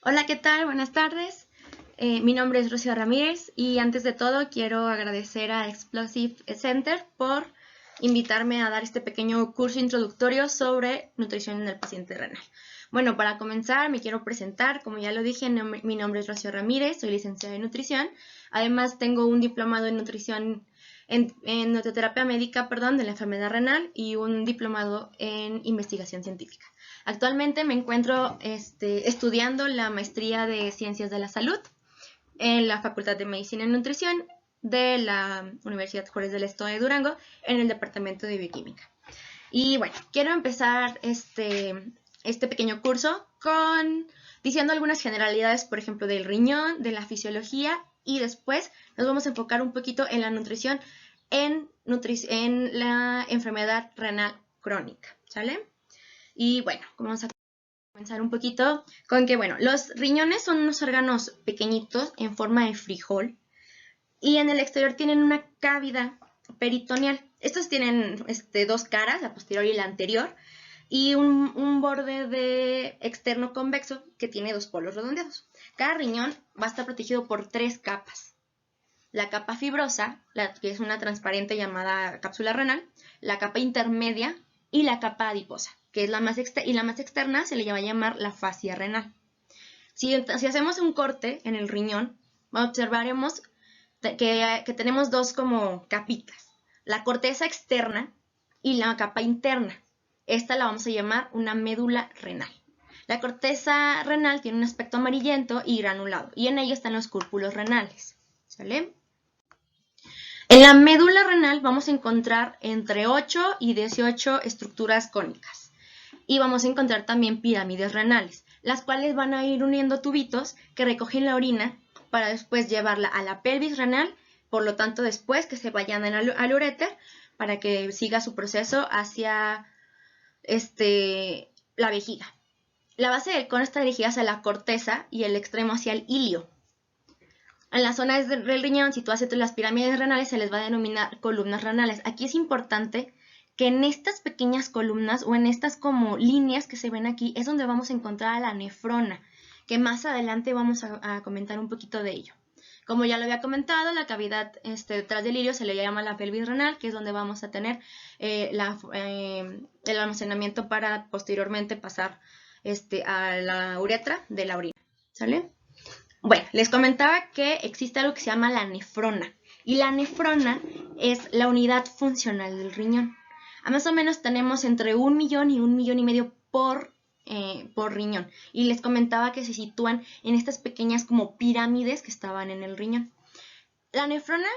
Hola, ¿qué tal? Buenas tardes. Mi nombre es Rocío Ramírez y antes de todo quiero agradecer a Explosive Center por invitarme a dar este pequeño curso introductorio sobre nutrición en el paciente renal. Bueno, para comenzar me quiero presentar, como ya lo dije, mi nombre es Rocío Ramírez, soy licenciada en nutrición. Además tengo un diplomado en nutrición en nutriterapia médica, de la enfermedad renal y un diplomado en investigación científica. Actualmente me encuentro estudiando la maestría de Ciencias de la Salud en la Facultad de Medicina y Nutrición de la Universidad Juárez del Estado de Durango en el Departamento de Bioquímica. Y bueno, quiero empezar este pequeño curso diciendo algunas generalidades, por ejemplo, del riñón, de la fisiología, y después nos vamos a enfocar un poquito en la nutrición en la enfermedad renal crónica, ¿sale? Y bueno, vamos a comenzar un poquito con que, bueno, los riñones son unos órganos pequeñitos en forma de frijol y en el exterior tienen una cavidad peritoneal. Estos tienen dos caras, la posterior y la anterior, y un borde externo convexo que tiene dos polos redondeados. Cada riñón va a estar protegido por tres capas. La capa fibrosa, que es una transparente llamada cápsula renal, la capa intermedia y la capa adiposa, que es la más externa, se le va a llamar la fascia renal. Si hacemos un corte en el riñón, observaremos que tenemos dos como capitas, la corteza externa y la capa interna. Esta la vamos a llamar una médula renal. La corteza renal tiene un aspecto amarillento y granulado, y en ella están los cúrpulos renales, ¿sale? En la médula renal vamos a encontrar entre 8 y 18 estructuras cónicas. Y vamos a encontrar también pirámides renales, las cuales van a ir uniendo tubitos que recogen la orina para después llevarla a la pelvis renal, por lo tanto después que se vayan al uréter para que siga su proceso hacia la vejiga. La base del cono está dirigida hacia la corteza y el extremo hacia el ilio. En las zonas del riñón situadas entre las pirámides renales se les va a denominar columnas renales. Aquí es importante que en estas pequeñas columnas o en estas como líneas que se ven aquí es donde vamos a encontrar a la nefrona, que más adelante vamos a comentar un poquito de ello. Como ya lo había comentado, la cavidad detrás del ilio se le llama la pelvis renal, que es donde vamos a tener el almacenamiento para posteriormente pasar a la uretra de la orina, ¿sale? Bueno, les comentaba que existe algo que se llama la nefrona. Y la nefrona es la unidad funcional del riñón. Más o menos tenemos entre 1 millón y 1,5 millones por riñón. Y les comentaba que se sitúan en estas pequeñas como pirámides que estaban en el riñón. La nefrona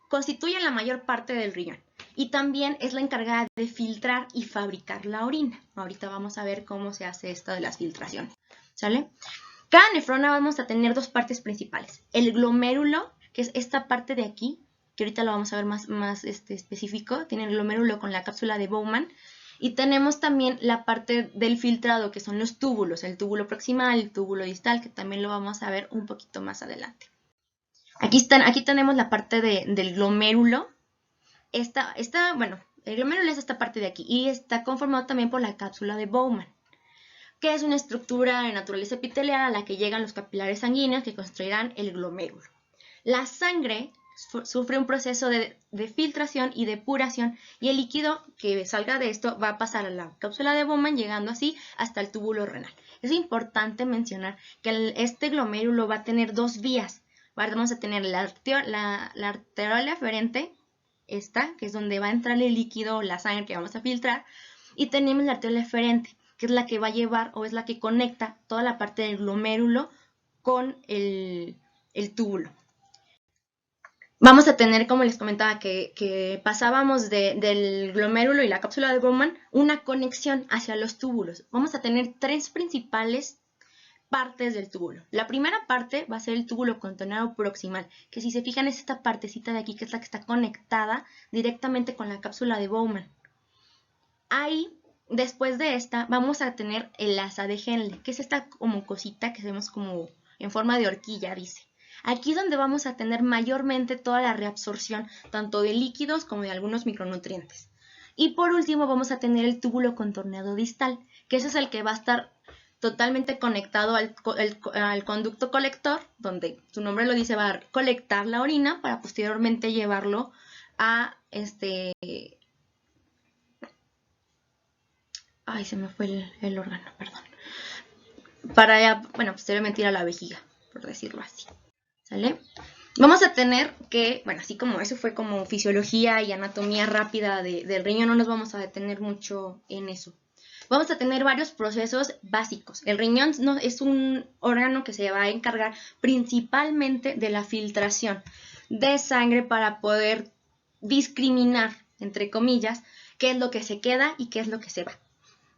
constituye la mayor parte del riñón. Y también es la encargada de filtrar y fabricar la orina. Ahorita vamos a ver cómo se hace esto de las filtraciones, ¿sale? Cada nefrona vamos a tener dos partes principales. El glomérulo, que es esta parte de aquí, que ahorita lo vamos a ver más específico. Tiene el glomérulo con la cápsula de Bowman. Y tenemos también la parte del filtrado, que son los túbulos, el túbulo proximal, el túbulo distal, que también lo vamos a ver un poquito más adelante. Aquí tenemos la parte del glomérulo. Bueno, el glomérulo es esta parte de aquí y está conformado también por la cápsula de Bowman, que es una estructura de naturaleza epitelial a la que llegan los capilares sanguíneos que construirán el glomérulo. La sangre sufre un proceso de filtración y depuración y el líquido que salga de esto va a pasar a la cápsula de Bowman, llegando así hasta el túbulo renal. Es importante mencionar que este glomérulo va a tener dos vías. Vamos a tener la arteriola aferente, esta, que es donde va a entrar el líquido o la sangre que vamos a filtrar, y tenemos la arteriola eferente, que es la que va a llevar o es la que conecta toda la parte del glomérulo con el túbulo. Vamos a tener, como les comentaba, que pasábamos del glomérulo y la cápsula de Bowman una conexión hacia los túbulos. Vamos a tener tres principales partes del túbulo. La primera parte va a ser el túbulo contorneado proximal, que si se fijan es esta partecita de aquí, que es la que está conectada directamente con la cápsula de Bowman. Ahí, después de esta, vamos a tener el asa de Henle, que es esta como cosita que vemos como en forma de horquilla, dice. Aquí es donde vamos a tener mayormente toda la reabsorción, tanto de líquidos como de algunos micronutrientes. Y por último vamos a tener el túbulo contorneado distal, que ese es el que va a estar totalmente conectado al conducto colector, donde su nombre lo dice, va a colectar la orina para posteriormente llevarlo a ay, se me fue el órgano, perdón. Para, bueno, posteriormente ir a la vejiga, por decirlo así. ¿Sale? Vamos a tener que, bueno, así como eso fue como fisiología y anatomía rápida del riñón, no nos vamos a detener mucho en eso. Vamos a tener varios procesos básicos. El riñón no, es un órgano que se va a encargar principalmente de la filtración de sangre para poder discriminar, entre comillas, qué es lo que se queda y qué es lo que se va.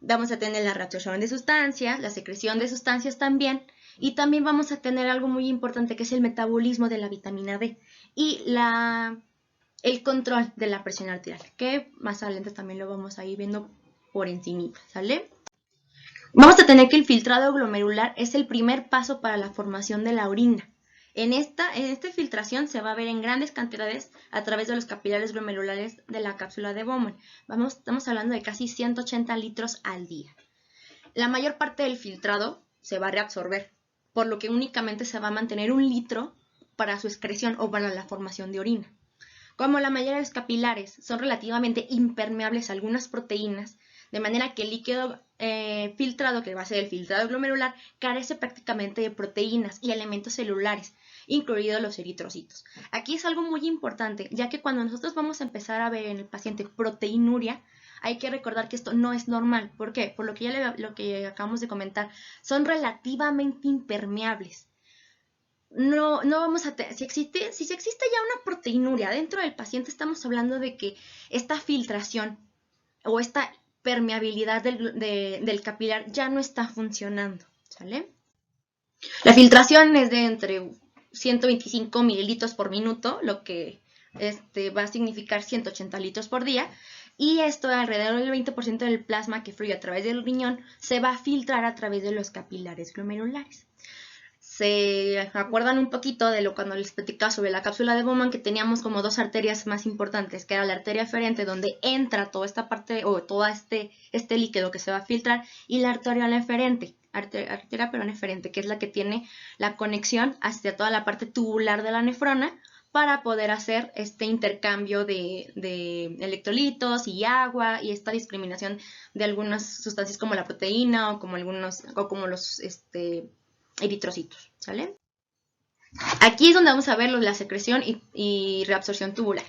Vamos a tener la reabsorción de sustancias, la secreción de sustancias también, y también vamos a tener algo muy importante que es el metabolismo de la vitamina D y el control de la presión arterial, que más adelante también lo vamos a ir viendo por encima, ¿sale? Vamos a tener que el filtrado glomerular es el primer paso para la formación de la orina. En esta filtración se va a ver en grandes cantidades a través de los capilares glomerulares de la cápsula de Bowman. Estamos hablando de casi 180 litros al día. La mayor parte del filtrado se va a reabsorber, por lo que únicamente se va a mantener 1 litro para su excreción o para la formación de orina. Como la mayoría de los capilares son relativamente impermeables a algunas proteínas, de manera que el líquido filtrado, que va a ser el filtrado glomerular, carece prácticamente de proteínas y elementos celulares, incluidos los eritrocitos. Aquí es algo muy importante, ya que cuando nosotros vamos a empezar a ver en el paciente proteinuria, hay que recordar que esto no es normal. ¿Por qué? Por lo que acabamos de comentar, son relativamente impermeables. No vamos a si existe ya una proteinuria dentro del paciente, estamos hablando de que esta filtración o esta permeabilidad del capilar ya no está funcionando, ¿sale? La filtración es de entre 125 mililitros por minuto, lo que va a significar 180 litros por día, y esto alrededor del 20% del plasma que fluye a través del riñón se va a filtrar a través de los capilares glomerulares. Se acuerdan un poquito de cuando les platicaba sobre la cápsula de Bowman, que teníamos como 2 arterias más importantes, que era la arteria eferente, donde entra toda esta parte o todo este líquido que se va a filtrar, y la arteria eferente, arteria perón eferente, que es la que tiene la conexión hacia toda la parte tubular de la nefrona para poder hacer este intercambio de electrolitos y agua y esta discriminación de algunas sustancias como la proteína o como los eritrocitos, ¿sale? Aquí es donde vamos a ver la secreción y reabsorción tubular.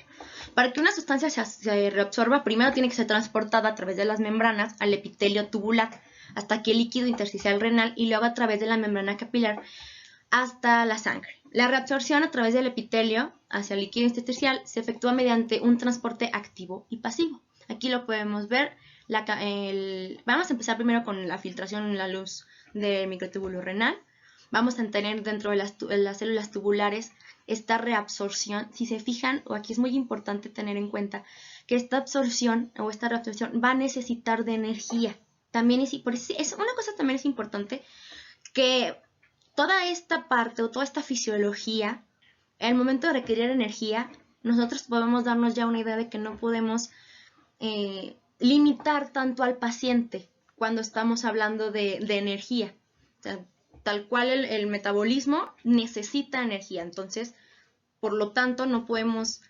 Para que una sustancia se reabsorba, primero tiene que ser transportada a través de las membranas al epitelio tubular, hasta que el líquido intersticial renal, y luego a través de la membrana capilar hasta la sangre. La reabsorción a través del epitelio hacia el líquido intersticial se efectúa mediante un transporte activo y pasivo. Aquí lo podemos ver. Vamos a empezar primero con la filtración en la luz del microtúbulo renal. Vamos a tener dentro de las células tubulares esta reabsorción. Si se fijan, o aquí es muy importante tener en cuenta que esta absorción o esta reabsorción va a necesitar de energía. También una cosa también es importante, que toda esta parte o toda esta fisiología, en el momento de requerir energía, nosotros podemos darnos ya una idea de que no podemos limitar tanto al paciente cuando estamos hablando de energía. O sea, tal cual el metabolismo necesita energía, entonces, por lo tanto, no podemos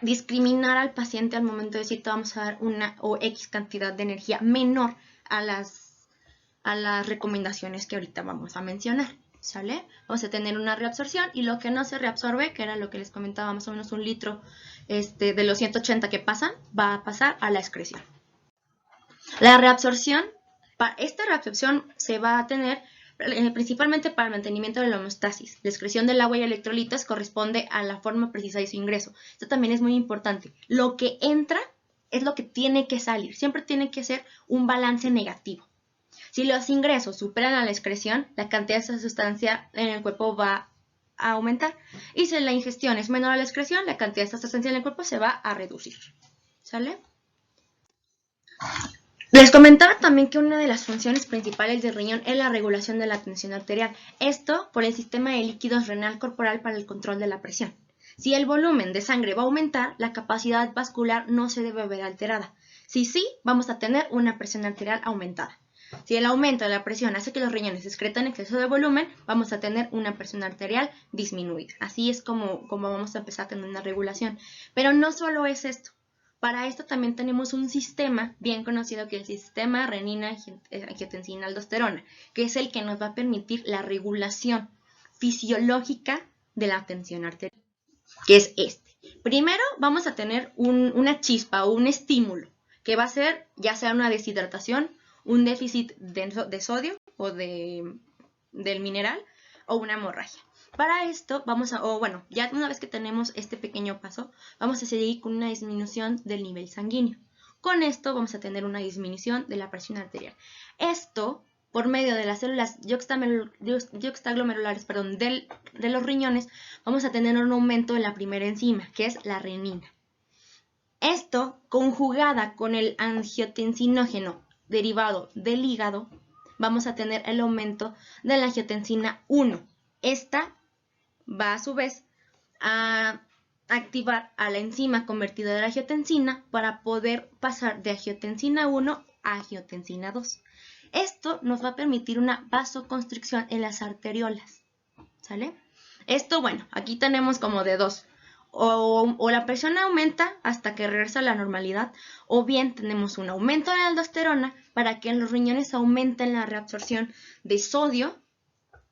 discriminar al paciente al momento de decir te vamos a dar una o X cantidad de energía menor a las recomendaciones que ahorita vamos a mencionar, ¿sale? Vamos a tener una reabsorción y lo que no se reabsorbe, que era lo que les comentaba, más o menos 1 litro de los 180 que pasan, va a pasar a la excreción. La reabsorción, esta reabsorción se va a tener principalmente para el mantenimiento de la homeostasis. La excreción del agua y electrolitos corresponde a la forma precisa de su ingreso. Esto también es muy importante. Lo que entra es lo que tiene que salir. Siempre tiene que ser un balance negativo. Si los ingresos superan a la excreción, la cantidad de esa sustancia en el cuerpo va a aumentar. Y si la ingestión es menor a la excreción, la cantidad de esta sustancia en el cuerpo se va a reducir. ¿Sale? Les comentaba también que una de las funciones principales del riñón es la regulación de la tensión arterial. Esto por el sistema de líquidos renal corporal para el control de la presión. Si el volumen de sangre va a aumentar, la capacidad vascular no se debe ver alterada. Si sí, vamos a tener una presión arterial aumentada. Si el aumento de la presión hace que los riñones excretan exceso de volumen, vamos a tener una presión arterial disminuida. Así es como vamos a empezar a tener una regulación. Pero no solo es esto. Para esto también tenemos un sistema bien conocido que es el sistema renina-angiotensina-aldosterona, que es el que nos va a permitir la regulación fisiológica de la tensión arterial, que es este. Primero vamos a tener una chispa o un estímulo, que va a ser ya sea una deshidratación, un déficit de sodio o del mineral o una hemorragia. Para esto ya una vez que tenemos este pequeño paso, vamos a seguir con una disminución del nivel sanguíneo. Con esto vamos a tener una disminución de la presión arterial. Esto, por medio de las células yuxtaglomerulares de los riñones, vamos a tener un aumento de la primera enzima, que es la renina. Esto, conjugada con el angiotensinógeno derivado del hígado, vamos a tener el aumento de la angiotensina 1. Esta va a su vez a activar a la enzima convertida de la angiotensina para poder pasar de angiotensina 1 a angiotensina 2. Esto nos va a permitir una vasoconstricción en las arteriolas, ¿sale? Esto, aquí tenemos como de dos. O la presión aumenta hasta que regresa a la normalidad, o bien tenemos un aumento de la aldosterona para que en los riñones aumenten la reabsorción de sodio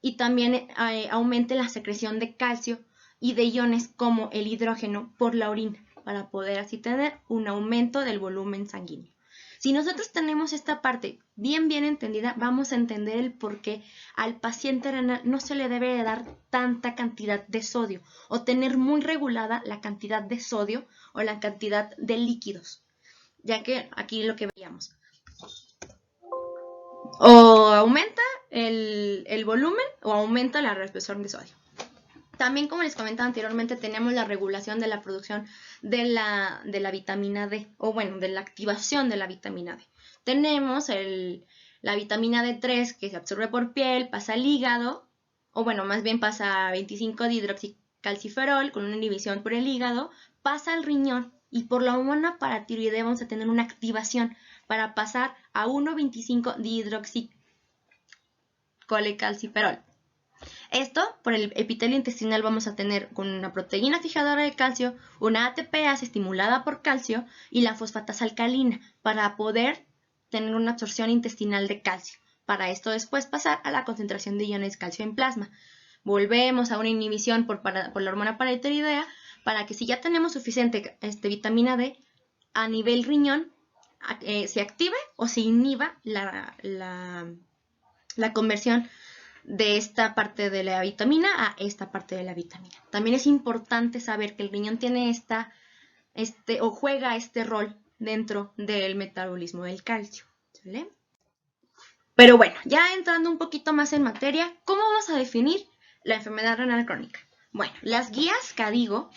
y también aumente la secreción de calcio y de iones como el hidrógeno por la orina, para poder así tener un aumento del volumen sanguíneo. Si nosotros tenemos esta parte bien entendida, vamos a entender el por qué al paciente renal no se le debe de dar tanta cantidad de sodio o tener muy regulada la cantidad de sodio o la cantidad de líquidos, ya que aquí lo que veíamos, o aumenta el volumen o aumenta la reabsorción de sodio. También, como les comentaba anteriormente, tenemos la regulación de la producción de la vitamina D, de la activación de la vitamina D. Tenemos la vitamina D3 que se absorbe por piel, pasa al hígado, más bien pasa a 25-dihidroxicalciferol con una inhibición por el hígado, pasa al riñón y por la hormona paratiroidea vamos a tener una activación para pasar a 1,25-dihidroxicolecalciferol. Esto, por el epitelio intestinal, vamos a tener con una proteína fijadora de calcio, una ATPase estimulada por calcio y la fosfatasa alcalina para poder tener una absorción intestinal de calcio. Para esto después pasar a la concentración de iones de calcio en plasma. Volvemos a una inhibición por la hormona paratiroidea para que si ya tenemos suficiente vitamina D a nivel riñón, se active o se inhiba la conversión de esta parte de la vitamina a esta parte de la vitamina. También es importante saber que el riñón tiene juega este rol dentro del metabolismo del calcio, ¿vale? Pero ya entrando un poquito más en materia, ¿cómo vamos a definir la enfermedad renal crónica? Las guías KDIGO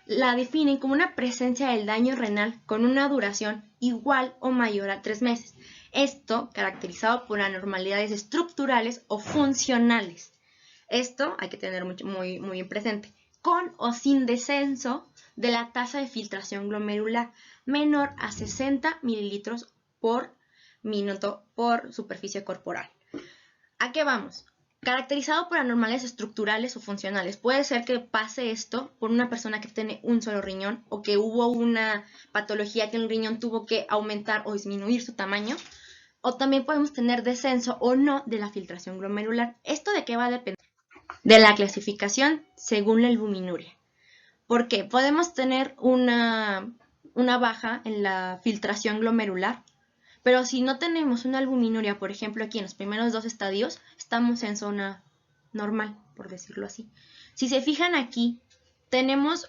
la definen como una presencia del daño renal con una duración igual o mayor a 3 meses. Esto caracterizado por anormalidades estructurales o funcionales. Esto hay que tener muy bien presente. Con o sin descenso de la tasa de filtración glomerular menor a 60 mililitros por minuto por superficie corporal. ¿A qué vamos? Caracterizado por anormalidades estructurales o funcionales. Puede ser que pase esto por una persona que tiene un solo riñón o que hubo una patología que el riñón tuvo que aumentar o disminuir su tamaño. O también podemos tener descenso o no de la filtración glomerular. ¿Esto de qué va a depender? De la clasificación según la albuminuria. ¿Por qué? Podemos tener una baja en la filtración glomerular, pero si no tenemos una albuminuria, por ejemplo, aquí en los primeros 2 estadios, estamos en zona normal, por decirlo así. Si se fijan aquí, tenemos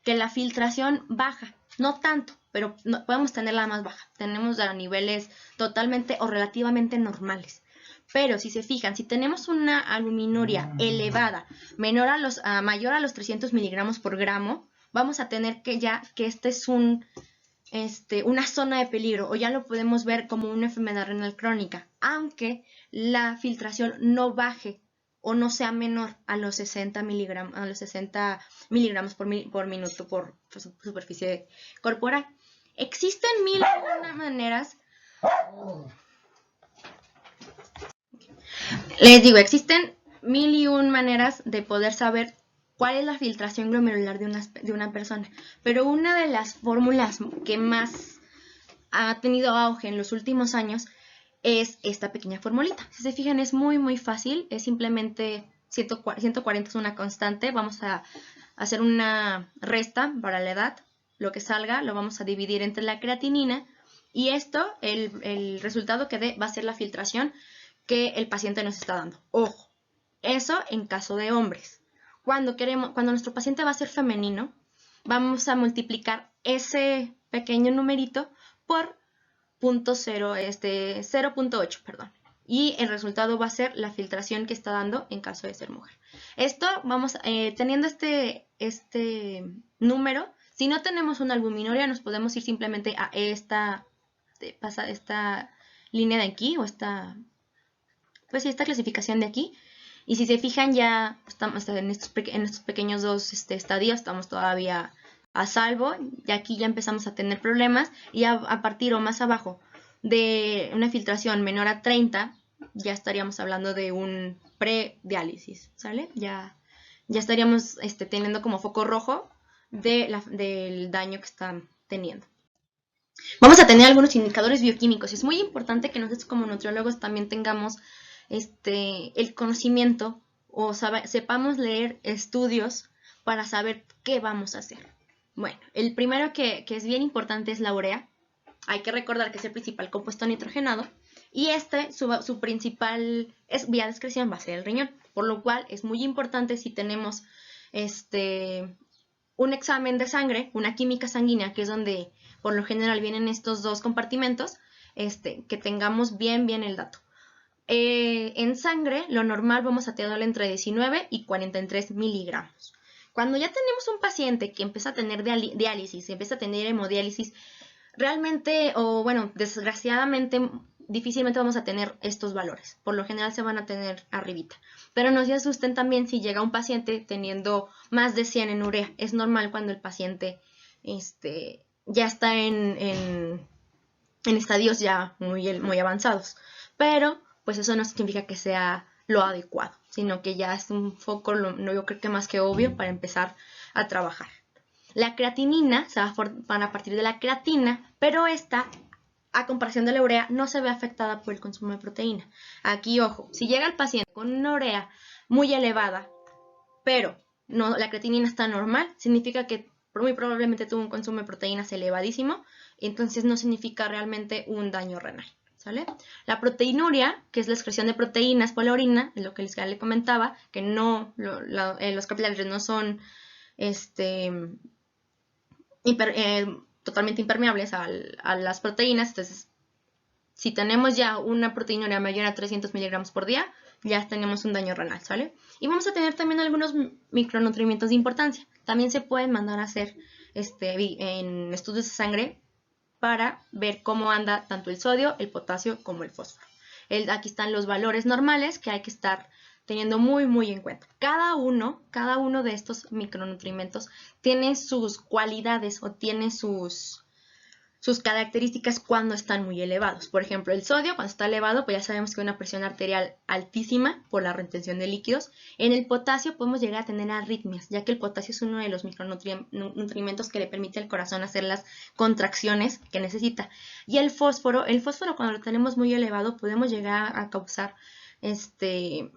que la filtración baja, no tanto, pero no, podemos tenerla más baja. Tenemos a niveles totalmente o relativamente normales. Pero si se fijan, si tenemos una albuminuria elevada, mayor a los 300 miligramos por gramo, vamos a tener que este es una zona de peligro, o ya lo podemos ver como una enfermedad renal crónica, aunque la filtración no baje o no sea menor a los 60 miligramos por minuto por superficie corporal. Existen mil maneras Les digo, existen 1001 maneras de poder saber cuál es la filtración glomerular de una persona, pero una de las fórmulas que más ha tenido auge en los últimos años es esta pequeña formulita. Si se fijan, es muy muy fácil, es simplemente 140 es una constante, vamos a hacer una resta para la edad, lo que salga lo vamos a dividir entre la creatinina y esto, el resultado que dé va a ser la filtración que el paciente nos está dando. Ojo, eso en caso de hombres. Cuando nuestro paciente va a ser femenino, vamos a multiplicar ese pequeño numerito por 0.8, perdón. Y el resultado va a ser la filtración que está dando en caso de ser mujer. Esto, teniendo este número, si no tenemos una albuminuria, nos podemos ir simplemente a esta línea de aquí, o esta clasificación de aquí. Y si se fijan, ya estamos en estos pequeños dos estadios, estamos todavía a salvo, y aquí ya empezamos a tener problemas, y a partir o más abajo de una filtración menor a 30, ya estaríamos hablando de un prediálisis, ¿sale? Ya estaríamos teniendo como foco rojo del daño que están teniendo. Vamos a tener algunos indicadores bioquímicos, y es muy importante que nosotros como nutriólogos también tengamos el conocimiento o sepamos leer estudios para saber qué vamos a hacer. Bueno, el primero que es bien importante es la urea. Hay que recordar que es el principal compuesto nitrogenado y su principal vía de excreción va a ser el riñón, por lo cual es muy importante si tenemos un examen de sangre, una química sanguínea, que es donde por lo general vienen estos dos compartimentos, que tengamos bien el dato. En sangre, lo normal vamos a tener entre 19 y 43 miligramos. Cuando ya tenemos un paciente que empieza a tener diálisis, empieza a tener hemodiálisis, realmente, desgraciadamente, difícilmente vamos a tener estos valores. Por lo general se van a tener arribita. Pero no se asusten también si llega un paciente teniendo más de 100 en urea. Es normal cuando el paciente ya está en estadios ya muy avanzados. Pero pues eso no significa que sea lo adecuado, sino que ya es un foco, yo creo que más que obvio, para empezar a trabajar. La creatinina se va a formar a partir de la creatina, pero esta, a comparación de la urea, no se ve afectada por el consumo de proteína. Aquí, ojo, si llega el paciente con una urea muy elevada, pero la creatinina está normal, significa que muy probablemente tuvo un consumo de proteínas elevadísimo, entonces no significa realmente un daño renal. ¿Sale? La proteinuria, que es la excreción de proteínas por la orina, es lo que les comentaba, que los capilares no son totalmente impermeables a las proteínas. Entonces, si tenemos ya una proteinuria mayor a 300 miligramos por día, ya tenemos un daño renal, ¿sale? Y vamos a tener también algunos micronutrientes de importancia. También se pueden mandar a hacer en estudios de sangre para ver cómo anda tanto el sodio, el potasio como el fósforo. Aquí están los valores normales que hay que estar teniendo muy en cuenta. Cada uno de estos micronutrientes tiene sus cualidades o tiene sus características cuando están muy elevados. Por ejemplo, el sodio, cuando está elevado, pues ya sabemos que hay una presión arterial altísima por la retención de líquidos. En el potasio podemos llegar a tener arritmias, ya que el potasio es uno de los micronutrientes que le permite al corazón hacer las contracciones que necesita. Y el fósforo cuando lo tenemos muy elevado, podemos llegar a causar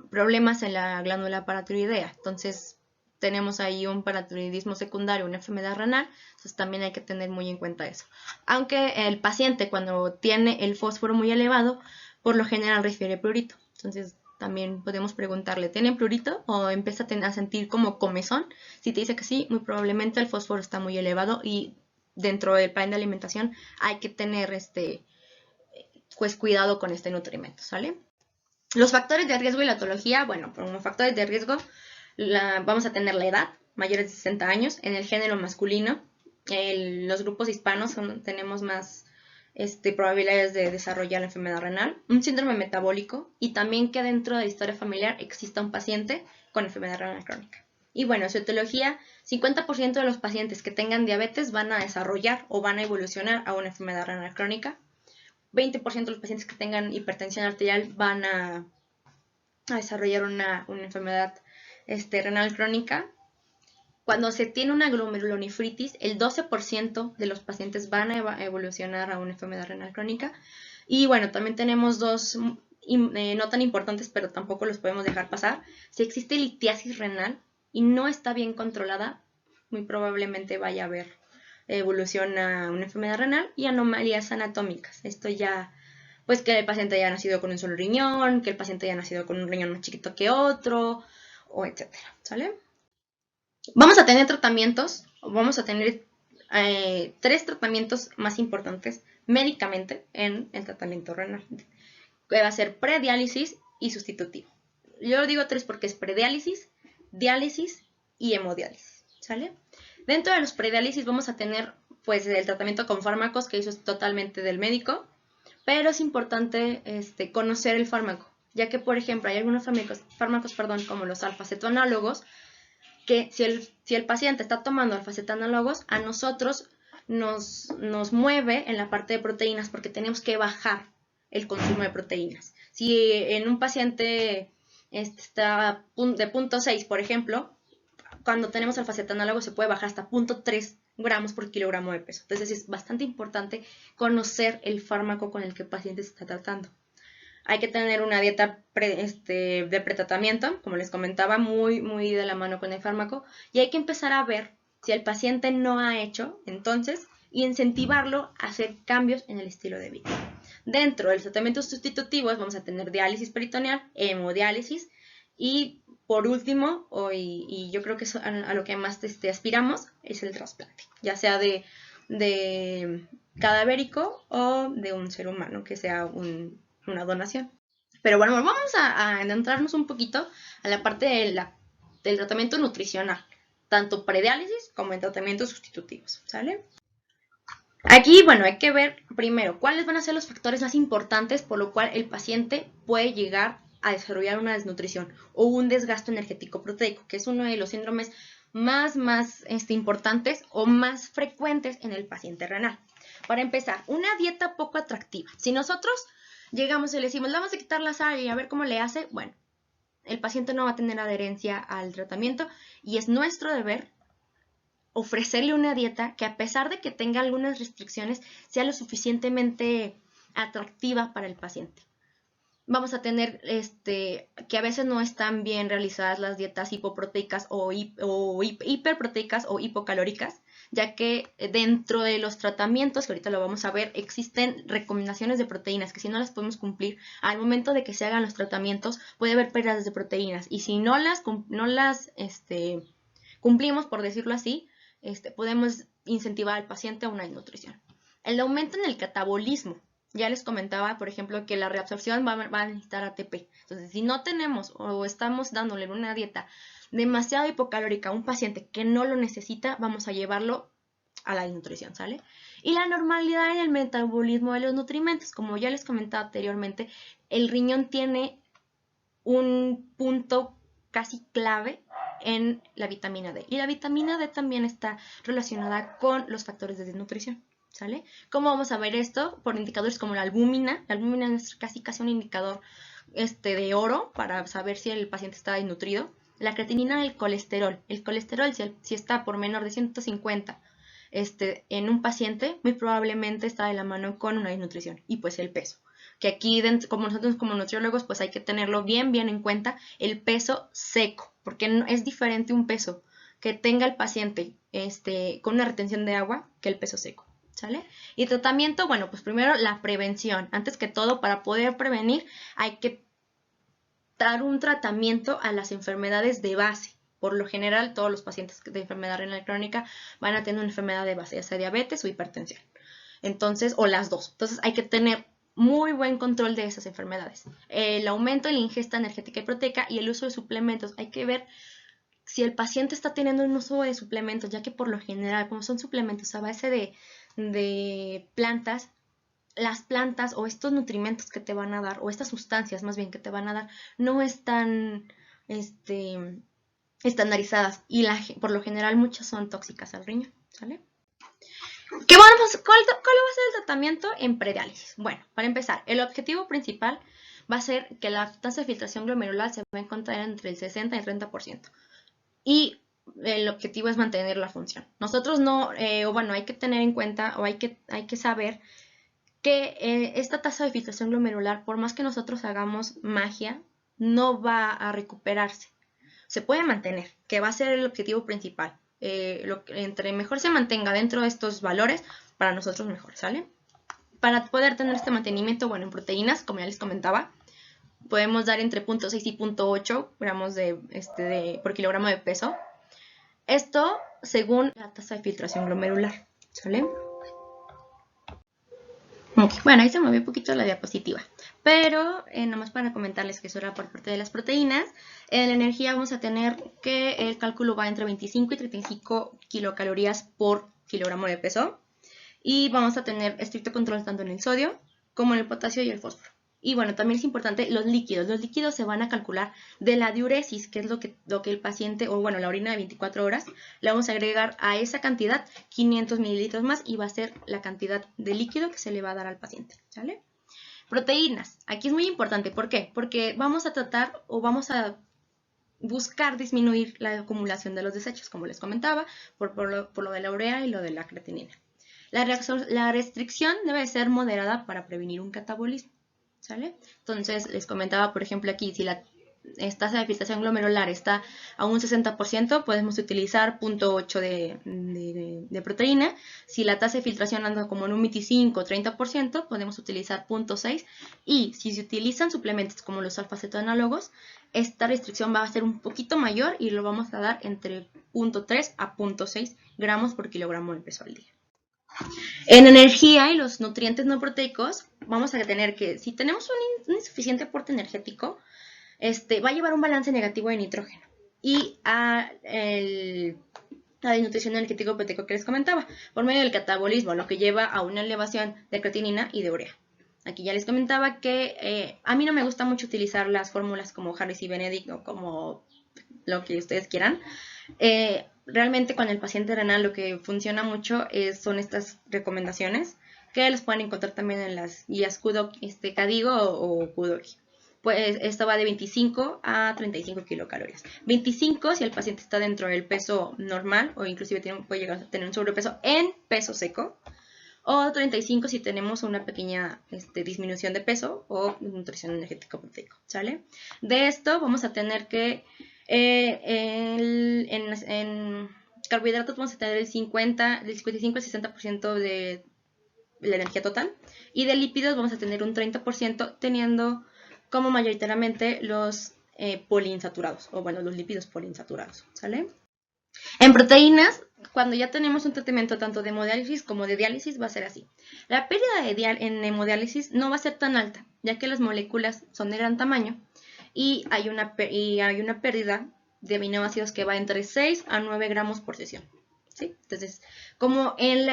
problemas en la glándula paratiroidea. Entonces, tenemos ahí un paratiroidismo secundario, una enfermedad renal, entonces también hay que tener muy en cuenta eso. Aunque el paciente cuando tiene el fósforo muy elevado, por lo general refiere prurito. Entonces también podemos preguntarle, ¿tiene prurito? O empieza a sentir como comezón. Si te dice que sí, muy probablemente el fósforo está muy elevado y dentro del plan de alimentación hay que tener pues cuidado con este nutrimento, ¿sale? Los factores de riesgo y la etología, bueno, como factores de riesgo vamos a tener la edad, mayores de 60 años, en el género masculino. Los grupos hispanos tenemos más probabilidades de desarrollar la enfermedad renal, un síndrome metabólico y también que dentro de la historia familiar exista un paciente con enfermedad renal crónica. Y bueno, su etiología, 50% de los pacientes que tengan diabetes van a desarrollar o van a evolucionar a una enfermedad renal crónica. 20% de los pacientes que tengan hipertensión arterial van a a desarrollar una enfermedad renal crónica. Cuando se tiene una glomerulonefritis, el 12% de los pacientes van a evolucionar a una enfermedad renal crónica. Y bueno, también tenemos dos no tan importantes, pero tampoco los podemos dejar pasar. Si existe litiasis renal y no está bien controlada, muy probablemente vaya a haber evolución a una enfermedad renal y anomalías anatómicas. Esto ya, pues que el paciente haya nacido con un solo riñón, que el paciente haya nacido con un riñón más chiquito que otro, o etcétera, ¿sale? Vamos a tener tratamientos, vamos a tener 3 tratamientos más importantes médicamente en el tratamiento renal, que va a ser prediálisis y sustitutivo. Yo digo 3 porque es prediálisis, diálisis y hemodiálisis, ¿sale? Dentro de los prediálisis vamos a tener pues el tratamiento con fármacos, que eso es totalmente del médico, pero es importante conocer el fármaco, ya que por ejemplo hay algunos fármacos como los alfa-cetonálogos, que si el paciente está tomando alfa-cetonálogos, a nosotros nos mueve en la parte de proteínas porque tenemos que bajar el consumo de proteínas. Si en un paciente está de 0.6, por ejemplo, cuando tenemos alfa-cetonálogos se puede bajar hasta 0.3 gramos por kilogramo de peso. Entonces es bastante importante conocer el fármaco con el que el paciente se está tratando. Hay que tener una dieta de pretratamiento, como les comentaba, muy de la mano con el fármaco. Y hay que empezar a ver si el paciente no ha hecho, entonces, y incentivarlo a hacer cambios en el estilo de vida. Dentro de los tratamientos sustitutivos vamos a tener diálisis peritoneal, hemodiálisis y por último, y yo creo que es a lo que más aspiramos, es el trasplante, ya sea de cadavérico o de un ser humano, que sea una donación. Pero bueno, vamos a adentrarnos un poquito a la parte del tratamiento nutricional, tanto prediálisis como en tratamientos sustitutivos, ¿sale? Aquí, bueno, hay que ver primero cuáles van a ser los factores más importantes por lo cual el paciente puede llegar a desarrollar una desnutrición o un desgaste energético proteico, que es uno de los síndromes más importantes o más frecuentes en el paciente renal. Para empezar, una dieta poco atractiva. Si nosotros llegamos y le decimos, vamos a quitar la sal y a ver cómo le hace, bueno, el paciente no va a tener adherencia al tratamiento y es nuestro deber ofrecerle una dieta que, a pesar de que tenga algunas restricciones, sea lo suficientemente atractiva para el paciente. Vamos a tener que a veces no están bien realizadas las dietas hipoproteicas o hiperproteicas o hipocalóricas, ya que dentro de los tratamientos, que ahorita lo vamos a ver, existen recomendaciones de proteínas que si no las podemos cumplir, al momento de que se hagan los tratamientos puede haber pérdidas de proteínas y si no las cumplimos, por decirlo así, podemos incentivar al paciente a una desnutrición. El aumento en el catabolismo. Ya les comentaba, por ejemplo, que la reabsorción va a necesitar ATP. Entonces, si no tenemos o estamos dándole una dieta demasiado hipocalórica a un paciente que no lo necesita, vamos a llevarlo a la desnutrición, ¿sale? Y la normalidad en el metabolismo de los nutrimentos. Como ya les comentaba anteriormente, el riñón tiene un punto casi clave en la vitamina D. Y la vitamina D también está relacionada con los factores de desnutrición, ¿sale? ¿Cómo vamos a ver esto? Por indicadores como la albúmina. La albúmina es casi un indicador de oro para saber si el paciente está desnutrido. La creatinina y el colesterol. El colesterol, si está por menor de 150 en un paciente, muy probablemente está de la mano con una desnutrición. Y pues el peso. Que aquí, como nosotros como nutriólogos, pues hay que tenerlo bien en cuenta, el peso seco, porque es diferente un peso que tenga el paciente con una retención de agua que el peso seco, ¿sale? Y tratamiento, bueno, pues primero la prevención. Antes que todo, para poder prevenir, hay que dar un tratamiento a las enfermedades de base. Por lo general, todos los pacientes de enfermedad renal crónica van a tener una enfermedad de base, ya sea diabetes o hipertensión. Entonces, o las dos. Entonces, hay que tener muy buen control de esas enfermedades. El aumento en la ingesta energética y proteica y el uso de suplementos. Hay que ver si el paciente está teniendo un uso de suplementos, ya que por lo general, como son suplementos a base de plantas, las plantas o estos nutrimentos que te van a dar, o estas sustancias más bien que te van a dar, no están estandarizadas y por lo general muchas son tóxicas al riñón, ¿sale? ¿Cuál va a ser el tratamiento en prediálisis? Bueno, para empezar, el objetivo principal va a ser que la tasa de filtración glomerular se va a encontrar entre el 60 y el 30%. Y el objetivo es mantener la función. Nosotros no, hay que tener en cuenta o hay que saber que esta tasa de filtración glomerular, por más que nosotros hagamos magia, no va a recuperarse. Se puede mantener, que va a ser el objetivo principal. Entre mejor se mantenga dentro de estos valores, para nosotros mejor, ¿sale? Para poder tener este mantenimiento, bueno, en proteínas, como ya les comentaba, podemos dar entre 0.6 y 0.8 gramos por kilogramo de peso. Esto según la tasa de filtración glomerular, ¿sale? Okay. Bueno, ahí se movió un poquito la diapositiva, pero nomás para comentarles que eso era por parte de las proteínas. En la energía vamos a tener que el cálculo va entre 25 y 35 kilocalorías por kilogramo de peso, y vamos a tener estricto control tanto en el sodio como en el potasio y el fósforo. Y bueno, también es importante los líquidos. Los líquidos se van a calcular de la diuresis, que es lo que el paciente, o bueno, la orina de 24 horas, le vamos a agregar a esa cantidad 500 mililitros más y va a ser la cantidad de líquido que se le va a dar al paciente, ¿sale? Proteínas. Aquí es muy importante. ¿Por qué? Porque vamos a tratar o vamos a buscar disminuir la acumulación de los desechos, como les comentaba, por lo de la urea y lo de la creatinina. La restricción debe ser moderada para prevenir un catabolismo, ¿sale? Entonces, les comentaba, por ejemplo, aquí, si la tasa de filtración glomerular está a un 60%, podemos utilizar 0.8 de proteína. Si la tasa de filtración anda como en un 25 o 30%, podemos utilizar 0.6. Y si se utilizan suplementos como los alfa-cetoanálogos, esta restricción va a ser un poquito mayor y lo vamos a dar entre 0.3 a 0.6 gramos por kilogramo de peso al día. En energía y los nutrientes no proteicos, vamos a tener que, si tenemos un insuficiente aporte energético, va a llevar un balance negativo de nitrógeno y a la desnutrición energético proteico que les comentaba, por medio del catabolismo, lo que lleva a una elevación de creatinina y de urea. Aquí ya les comentaba que a mí no me gusta mucho utilizar las fórmulas como Harris y Benedict o como lo que ustedes quieran. Realmente con el paciente renal lo que funciona mucho son estas recomendaciones que las pueden encontrar también en las guías KDIGO o KUDOKI. Pues esto va de 25 a 35 kilocalorías. 25 si el paciente está dentro del peso normal o inclusive puede llegar a tener un sobrepeso en peso seco. O 35 si tenemos una pequeña disminución de peso o nutrición energético proteico, ¿sale? De esto vamos a tener que en carbohidratos vamos a tener del 55 al 60% de la energía total, y de lípidos vamos a tener un 30%, teniendo como mayoritariamente los poliinsaturados, o bueno, los lípidos poliinsaturados, ¿sale? En proteínas, cuando ya tenemos un tratamiento tanto de hemodiálisis como de diálisis, va a ser así. La pérdida en hemodiálisis no va a ser tan alta, ya que las moléculas son de gran tamaño y hay una pérdida de aminoácidos que va entre 6 a 9 gramos por sesión, ¿sí? Entonces, como en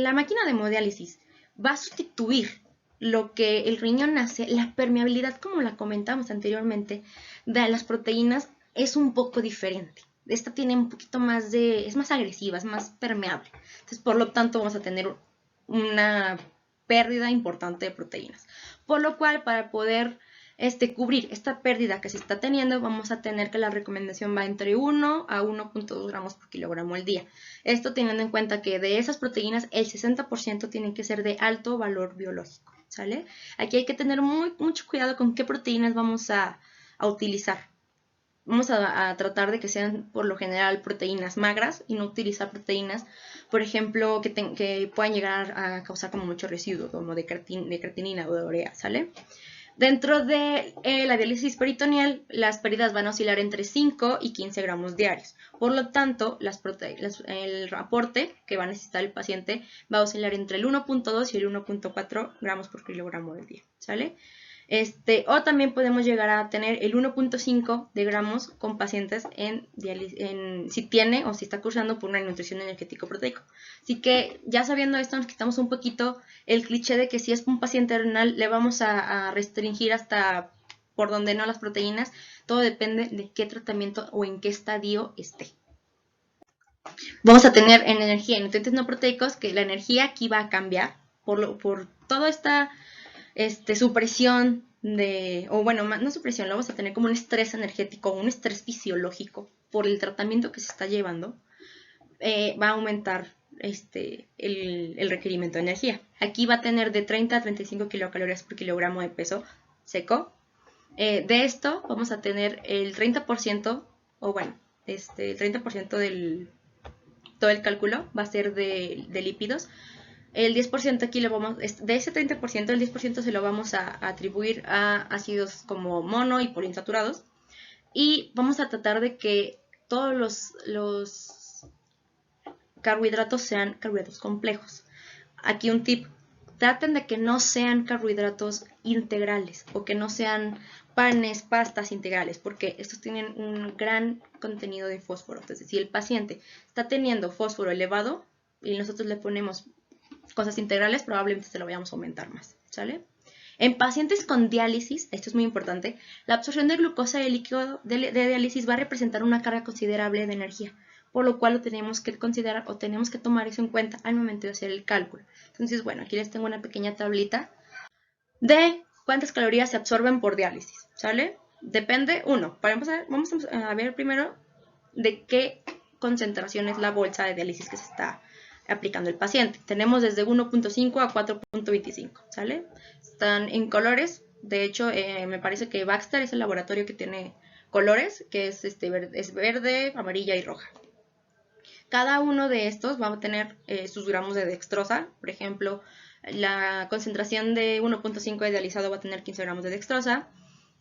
la máquina de hemodiálisis va a sustituir lo que el riñón hace, la permeabilidad, como la comentamos anteriormente, de las proteínas es un poco diferente. Esta tiene un poquito más es más agresiva, es más permeable. Entonces, por lo tanto, vamos a tener una pérdida importante de proteínas. Por lo cual, para poder cubrir esta pérdida que se está teniendo, vamos a tener que la recomendación va entre 1 a 1.2 gramos por kilogramo al día. Esto teniendo en cuenta que de esas proteínas, el 60% tienen que ser de alto valor biológico, ¿sale? Aquí hay que tener mucho cuidado con qué proteínas vamos a utilizar. Vamos a tratar de que sean por lo general proteínas magras y no utilizar proteínas, por ejemplo, que puedan llegar a causar como mucho residuo, como de creatinina o de urea, ¿sale? Dentro de la diálisis peritoneal, las pérdidas van a oscilar entre 5 y 15 gramos diarios. Por lo tanto, el aporte que va a necesitar el paciente va a oscilar entre el 1.2 y el 1.4 gramos por kilogramo del día, ¿sale? O también podemos llegar a tener el 1.5 de gramos con pacientes si tiene o si está cursando por una nutrición energético proteico. Así que ya sabiendo esto, nos quitamos un poquito el cliché de que si es un paciente renal le vamos a restringir hasta por donde no las proteínas. Todo depende de qué tratamiento o en qué estadio esté. Vamos a tener en energía y nutrientes no proteicos, que la energía aquí va a cambiar por toda esta supresión o bueno, no supresión, lo vamos a tener como un estrés energético, un estrés fisiológico por el tratamiento que se está llevando, va a aumentar el requerimiento de energía. Aquí va a tener de 30 a 35 kilocalorías por kilogramo de peso seco. De esto vamos a tener el 30%, o bueno, el 30% del todo el cálculo va a ser de lípidos. El 10% aquí lo vamos, de ese 30%, el 10% se lo vamos a atribuir a ácidos como mono y poliinsaturados. Y vamos a tratar de que todos los carbohidratos sean carbohidratos complejos. Aquí un tip: traten de que no sean carbohidratos integrales o que no sean panes, pastas integrales, porque estos tienen un gran contenido de fósforo. Entonces, si el paciente está teniendo fósforo elevado y nosotros le ponemos cosas integrales, probablemente se lo vayamos a aumentar más, ¿sale? En pacientes con diálisis, esto es muy importante, la absorción de glucosa del líquido de diálisis va a representar una carga considerable de energía, por lo cual lo tenemos que considerar o tenemos que tomar eso en cuenta al momento de hacer el cálculo. Entonces, bueno, aquí les tengo una pequeña tablita de cuántas calorías se absorben por diálisis, ¿sale? Depende, para empezar, vamos a ver primero de qué concentración es la bolsa de diálisis que se está aplicando el paciente. Tenemos desde 1.5 a 4.25, ¿sale? Están en colores. De hecho, me parece que Baxter es el laboratorio que tiene colores, que es, es verde, amarilla y roja. Cada uno de estos va a tener sus gramos de dextrosa. Por ejemplo, la concentración de 1.5 de dializado va a tener 15 gramos de dextrosa.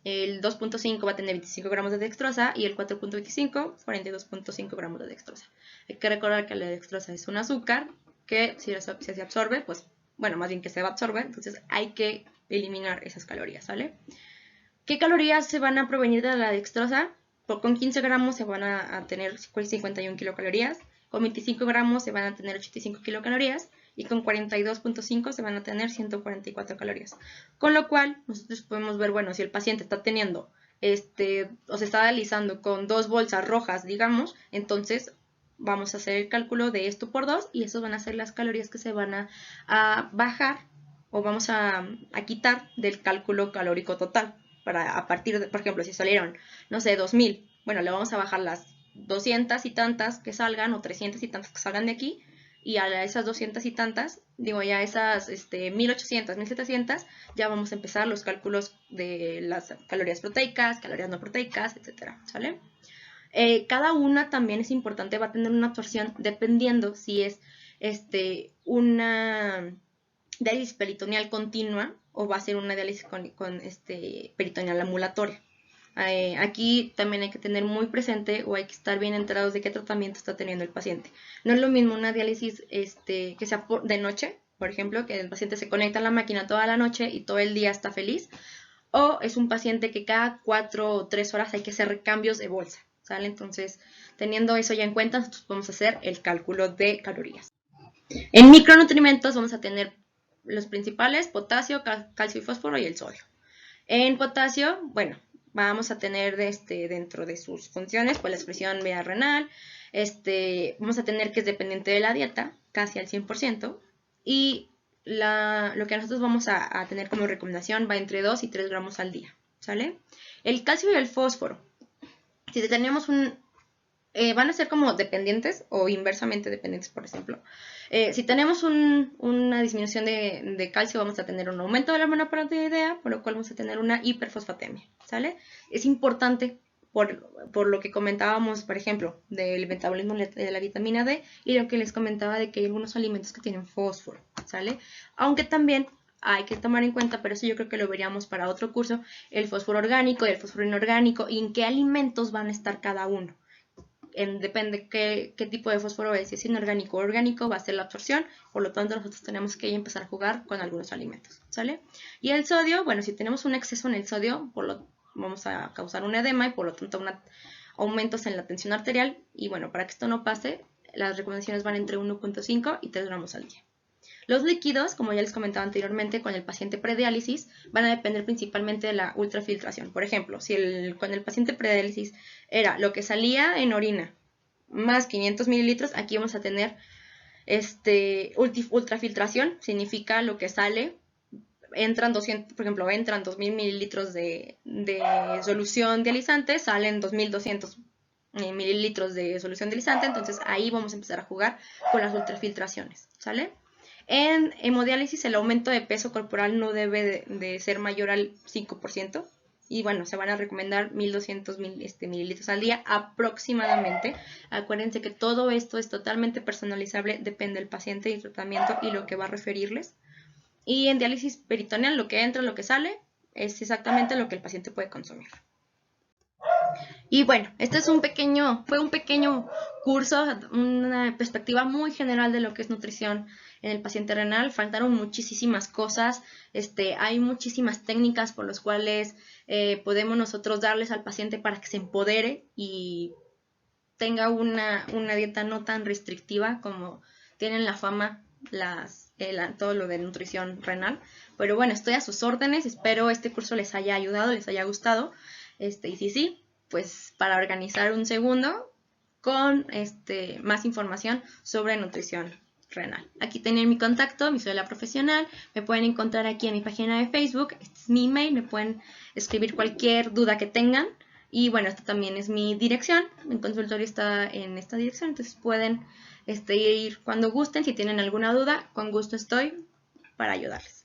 El 2.5 va a tener 25 gramos de dextrosa y el 4.25, 42.5 gramos de dextrosa. Hay que recordar que la dextrosa es un azúcar que si se absorbe, pues, bueno, más bien que se absorbe, entonces hay que eliminar esas calorías, ¿sale? ¿Qué calorías se van a provenir de la dextrosa? Con 15 gramos se van a tener 51 kilocalorías, con 25 gramos se van a tener 85 kilocalorías, y con 42.5 se van a tener 144 calorías. Con lo cual, nosotros podemos ver, bueno, si el paciente está teniendo, o se está dializando con 2 bolsas rojas, digamos, entonces vamos a hacer el cálculo de esto por 2 y eso van a ser las calorías que se van a bajar o vamos a quitar del cálculo calórico total. Para a partir de, por ejemplo, si salieron, no sé, 2000, bueno, le vamos a bajar las 200 y tantas que salgan o 300 y tantas que salgan de aquí, y a esas 200 y tantas, digo, ya esas 1800, 1700, ya vamos a empezar los cálculos de las calorías proteicas, calorías no proteicas, etcétera, ¿sale? Cada una también es importante, va a tener una absorción dependiendo si es una diálisis peritoneal continua o va a ser una diálisis con peritoneal ambulatoria. Aquí también hay que tener muy presente o hay que estar bien enterados de qué tratamiento está teniendo el paciente. No es lo mismo una diálisis que sea de noche, por ejemplo, que el paciente se conecta a la máquina toda la noche y todo el día está feliz, o es un paciente que cada 4 o 3 horas hay que hacer cambios de bolsa, ¿sale? Entonces, teniendo eso ya en cuenta, nosotros podemos hacer el cálculo de calorías. En micronutrientes vamos a tener los principales: potasio, calcio y fósforo y el sodio. En potasio, bueno, vamos a tener dentro de sus funciones, pues la excreción vía renal, vamos a tener que es dependiente de la dieta, casi al 100%, y lo que nosotros vamos a tener como recomendación va entre 2 y 3 gramos al día, ¿sale? El calcio y el fósforo, si tenemos van a ser como dependientes o inversamente dependientes, por ejemplo. Si tenemos una disminución de calcio, vamos a tener un aumento de la monoproteidea, por lo cual vamos a tener una hiperfosfatemia, ¿sale? Es importante por lo que comentábamos, por ejemplo, del metabolismo de la vitamina D y lo que les comentaba de que hay algunos alimentos que tienen fósforo, ¿sale? Aunque también hay que tomar en cuenta, pero eso yo creo que lo veríamos para otro curso, el fósforo orgánico y el fósforo inorgánico y en qué alimentos van a estar cada uno. Depende qué tipo de fósforo es, si es inorgánico o orgánico, va a ser la absorción, por lo tanto nosotros tenemos que empezar a jugar con algunos alimentos, ¿sale? Y el sodio, bueno, si tenemos un exceso en el sodio, vamos a causar un edema y por lo tanto aumentos en la tensión arterial, y bueno, para que esto no pase, las recomendaciones van entre 1.5 y 3 gramos al día. Los líquidos, como ya les comentaba anteriormente, con el paciente prediálisis van a depender principalmente de la ultrafiltración. Por ejemplo, si con el paciente prediálisis era lo que salía en orina más 500 mililitros, aquí vamos a tener ultrafiltración, significa lo que sale entran 200, por ejemplo, entran 2000 mililitros de solución dializante, salen 2200 mililitros de solución dializante, entonces ahí vamos a empezar a jugar con las ultrafiltraciones, ¿sale? En hemodiálisis el aumento de peso corporal no debe de ser mayor al 5%, y bueno, se van a recomendar 1200 mililitros al día aproximadamente. Acuérdense que todo esto es totalmente personalizable, depende del paciente y el tratamiento y lo que va a referirles. Y en diálisis peritoneal lo que entra, lo que sale, es exactamente lo que el paciente puede consumir. Y bueno, este es fue un pequeño curso, una perspectiva muy general de lo que es nutrición en el paciente renal. Faltaron muchísimas cosas, hay muchísimas técnicas por las cuales podemos nosotros darles al paciente para que se empodere y tenga una dieta no tan restrictiva como tienen la fama todo lo de nutrición renal. Pero bueno, estoy a sus órdenes, espero este curso les haya ayudado, les haya gustado, y si sí, pues para organizar un segundo con más información sobre nutrición renal. Aquí tienen mi contacto, mi cédula profesional, me pueden encontrar aquí en mi página de Facebook, este es mi email, me pueden escribir cualquier duda que tengan. Y bueno, esta también es mi dirección, mi consultorio está en esta dirección, entonces pueden ir cuando gusten, si tienen alguna duda, con gusto estoy para ayudarles.